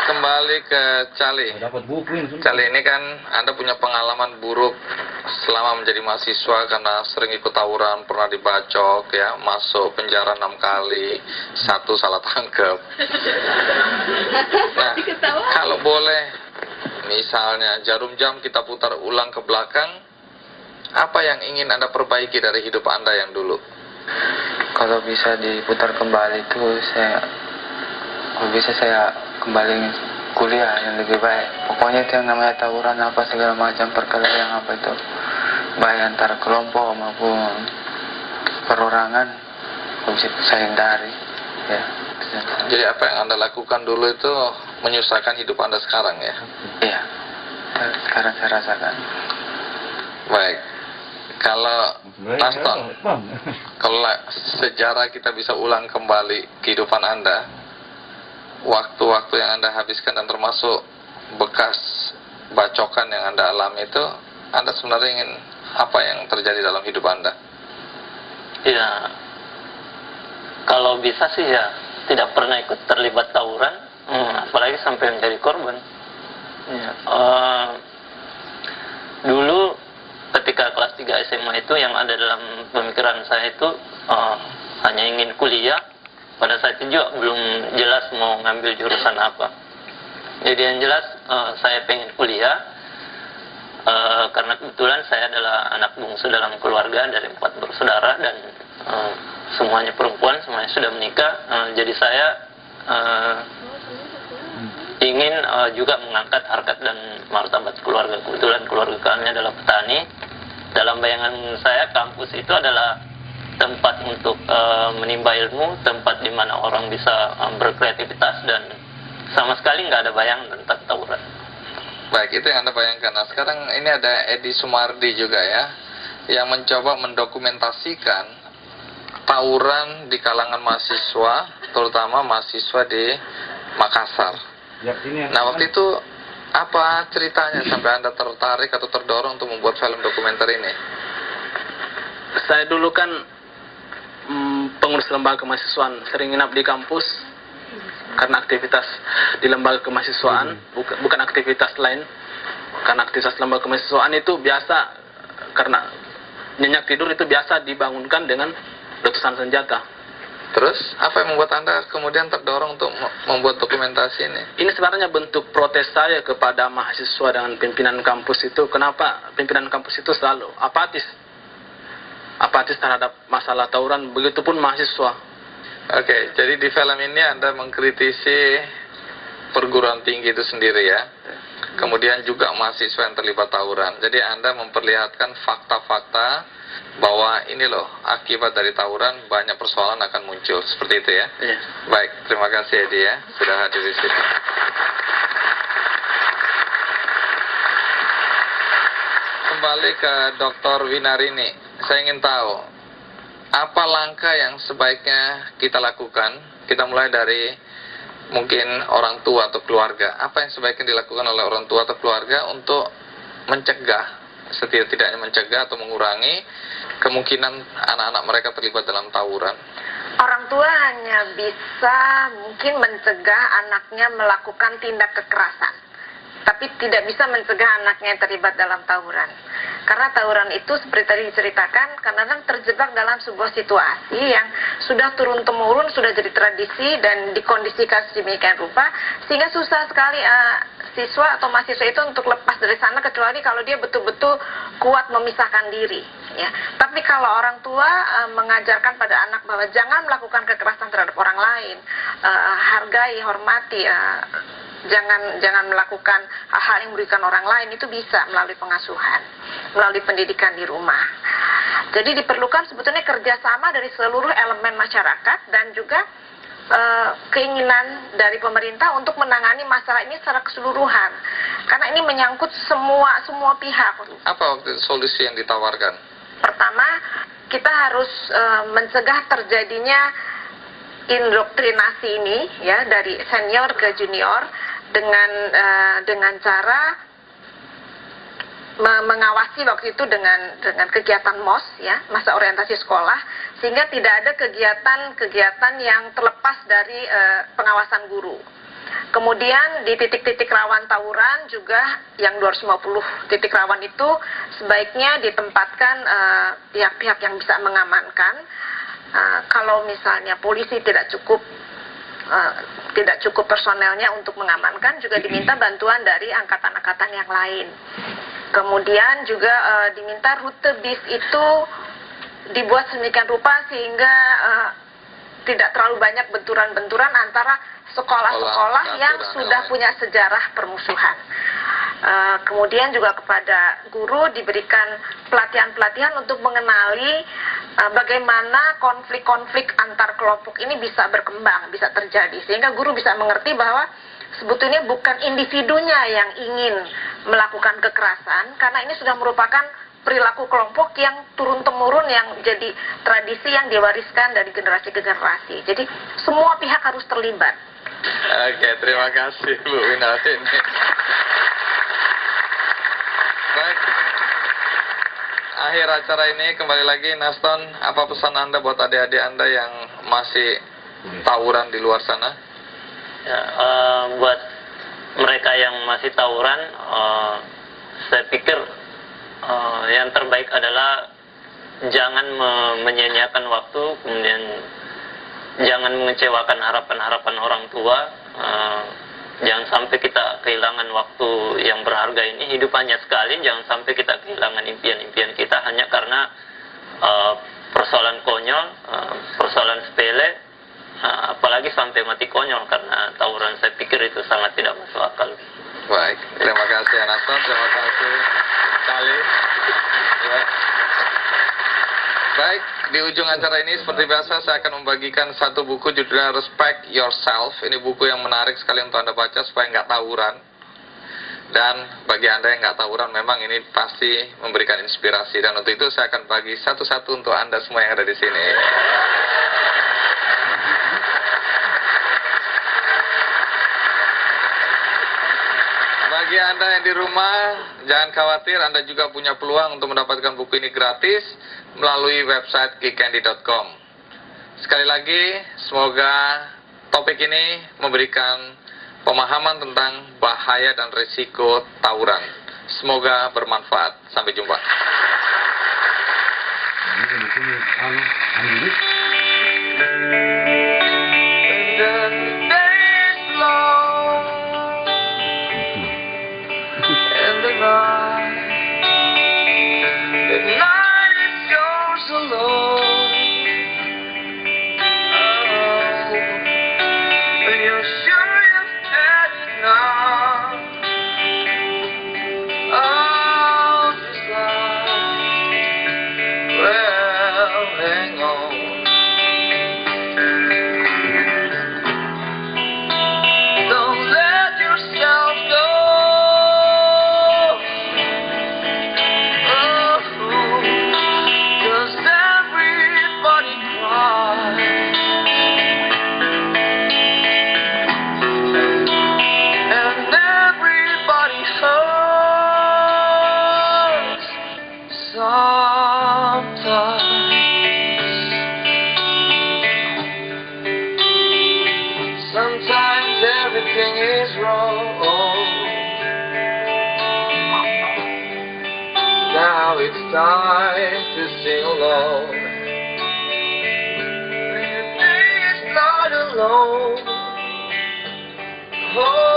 Kembali ke Cali. Cali ini kan Anda punya pengalaman buruk selama menjadi mahasiswa karena sering ikut tawuran, pernah dibacok, ya, masuk penjara 6 kali, 1 salah tangkap. Nah, kalau boleh, misalnya jarum jam kita putar ulang ke belakang, apa yang ingin Anda perbaiki dari hidup Anda yang dulu? Kalau bisa diputar kembali itu kalau bisa saya kembali kuliah yang lebih baik. Pokoknya itu yang namanya tawuran apa segala macam perkelahian apa itu baik antara kelompok maupun perorangan, kalau bisa saya hindari. Ya. Jadi apa yang Anda lakukan dulu itu menyusahkan hidup Anda sekarang, ya? Iya. Sekarang saya rasakan. Baik. Kalau Aston, kalau sejarah kita bisa ulang kembali kehidupan Anda, waktu-waktu yang Anda habiskan dan termasuk bekas bacokan yang Anda alami itu, Anda sebenarnya ingin apa yang terjadi dalam hidup Anda? Ya, kalau bisa sih ya tidak pernah ikut terlibat tawuran, apalagi sampai menjadi korban. Ya, dulu ketika kelas 3 SMA itu yang ada dalam pemikiran saya itu hanya ingin kuliah. Pada saat itu juga belum jelas mau ngambil jurusan apa. Jadi yang jelas saya pengen kuliah karena kebetulan saya adalah anak bungsu dalam keluarga dari 4 bersaudara dan semuanya perempuan, semuanya sudah menikah. Jadi saya ingin juga mengangkat harkat dan martabat keluarga. Kebetulan keluarga kami adalah petani. Dalam bayangan saya kampus itu adalah tempat untuk menimba ilmu, tempat di mana orang bisa berkreativitas dan sama sekali nggak ada bayangan tentang tawuran. Baik, itu yang Anda bayangkan. Nah, sekarang ini ada Edi Sumardi juga, ya, yang mencoba mendokumentasikan tawuran di kalangan mahasiswa, terutama mahasiswa di Makassar. Nah, waktu itu apa ceritanya sampai Anda tertarik atau terdorong untuk membuat film dokumenter ini? Saya dulu kan pengurus lembaga kemahasiswaan, sering nginap di kampus karena aktivitas di lembaga kemahasiswaan, bukan aktivitas lain. Karena aktivitas lembaga kemahasiswaan itu biasa, karena nyenyak tidur itu biasa dibangunkan dengan letusan senjata. Terus, apa yang membuat Anda kemudian terdorong untuk membuat dokumentasi ini? Ini sebenarnya bentuk protes saya kepada mahasiswa dengan pimpinan kampus itu. Kenapa pimpinan kampus itu selalu apatis terhadap masalah tawuran, begitupun mahasiswa. Oke, jadi di film ini Anda mengkritisi perguruan tinggi itu sendiri, ya. Kemudian juga mahasiswa yang terlibat tawuran. Jadi Anda memperlihatkan fakta-fakta bahwa ini loh, akibat dari tawuran banyak persoalan akan muncul. Seperti itu, ya? Iya. Baik, terima kasih Edi, ya, sudah hadir di sini. Kembali ke Dr. Winarini, saya ingin tahu apa langkah yang sebaiknya kita lakukan. Kita mulai dari mungkin orang tua atau keluarga. Apa yang sebaiknya dilakukan oleh orang tua atau keluarga untuk mencegah, setidak-tidaknya mencegah atau mengurangi kemungkinan anak-anak mereka terlibat dalam tawuran? Orang tua hanya bisa mungkin mencegah anaknya melakukan tindak kekerasan, tapi tidak bisa mencegah anaknya yang terlibat dalam tawuran. Karena tawuran itu seperti tadi diceritakan, kadang-kadang terjebak dalam sebuah situasi yang sudah turun-temurun, sudah jadi tradisi dan dikondisikan sedemikian rupa, sehingga susah sekali siswa atau mahasiswa itu untuk lepas dari sana, kecuali kalau dia betul-betul kuat memisahkan diri, ya. Tapi kalau orang tua mengajarkan pada anak bahwa jangan melakukan kekerasan terhadap orang lain, hargai, hormati, jangan melakukan hal-hal yang merugikan orang lain, itu bisa melalui pengasuhan, melalui pendidikan di rumah. Jadi diperlukan sebetulnya kerjasama dari seluruh elemen masyarakat dan juga keinginan dari pemerintah untuk menangani masalah ini secara keseluruhan, karena ini menyangkut semua pihak. Apa waktu solusi yang ditawarkan? Pertama, kita harus mencegah terjadinya indoktrinasi ini, ya, dari senior ke junior dengan cara mengawasi waktu itu dengan kegiatan MOS, ya, masa orientasi sekolah, sehingga tidak ada kegiatan-kegiatan yang terlepas dari pengawasan guru. Kemudian di titik-titik rawan tawuran juga yang 250 titik rawan itu sebaiknya ditempatkan pihak-pihak yang bisa mengamankan. Kalau misalnya polisi tidak cukup personelnya untuk mengamankan, juga diminta bantuan dari angkatan-angkatan yang lain. Kemudian juga diminta rute bis itu dibuat sedemikian rupa sehingga tidak terlalu banyak benturan-benturan antara sekolah-sekolah yang sudah punya sejarah permusuhan. Kemudian juga kepada guru diberikan pelatihan-pelatihan untuk mengenali bagaimana konflik-konflik antar kelompok ini bisa berkembang, bisa terjadi, sehingga guru bisa mengerti bahwa sebetulnya bukan individunya yang ingin melakukan kekerasan, karena ini sudah merupakan perilaku kelompok yang turun-temurun, yang jadi tradisi yang diwariskan dari generasi ke generasi. Jadi semua pihak harus terlibat. Oke, terima kasih Bu Winarini. Baik, akhir acara ini kembali lagi, Naston, apa pesan Anda buat adik-adik Anda yang masih tawuran di luar sana? Ya, buat mereka yang masih tawuran, saya pikir yang terbaik adalah jangan menyia-nyiakan waktu, kemudian jangan mengecewakan harapan-harapan orang tua. Jangan sampai kita kehilangan waktu yang berharga ini. Hidup hanya sekali, jangan sampai kita kehilangan impian-impian kita hanya karena persoalan konyol, persoalan sepele, apalagi sampai mati konyol karena tawuran. Saya pikir itu sangat tidak masuk akal. Baik, terima kasih Naston, terima kasih sekali. Ya. Baik, di ujung acara ini seperti biasa saya akan membagikan satu buku judulnya Respect Yourself. Ini buku yang menarik sekali untuk Anda baca supaya nggak tawuran. Dan bagi Anda yang nggak tawuran, memang ini pasti memberikan inspirasi. Dan untuk itu saya akan bagi satu-satu untuk Anda semua yang ada di sini. Bagi Anda yang di rumah, jangan khawatir, Anda juga punya peluang untuk mendapatkan buku ini gratis melalui website geekcandy.com. Sekali lagi, semoga topik ini memberikan pemahaman tentang bahaya dan risiko tawuran. Semoga bermanfaat. Sampai jumpa. Sometimes everything is wrong. Now it's time to sing along. It's not alone. Oh,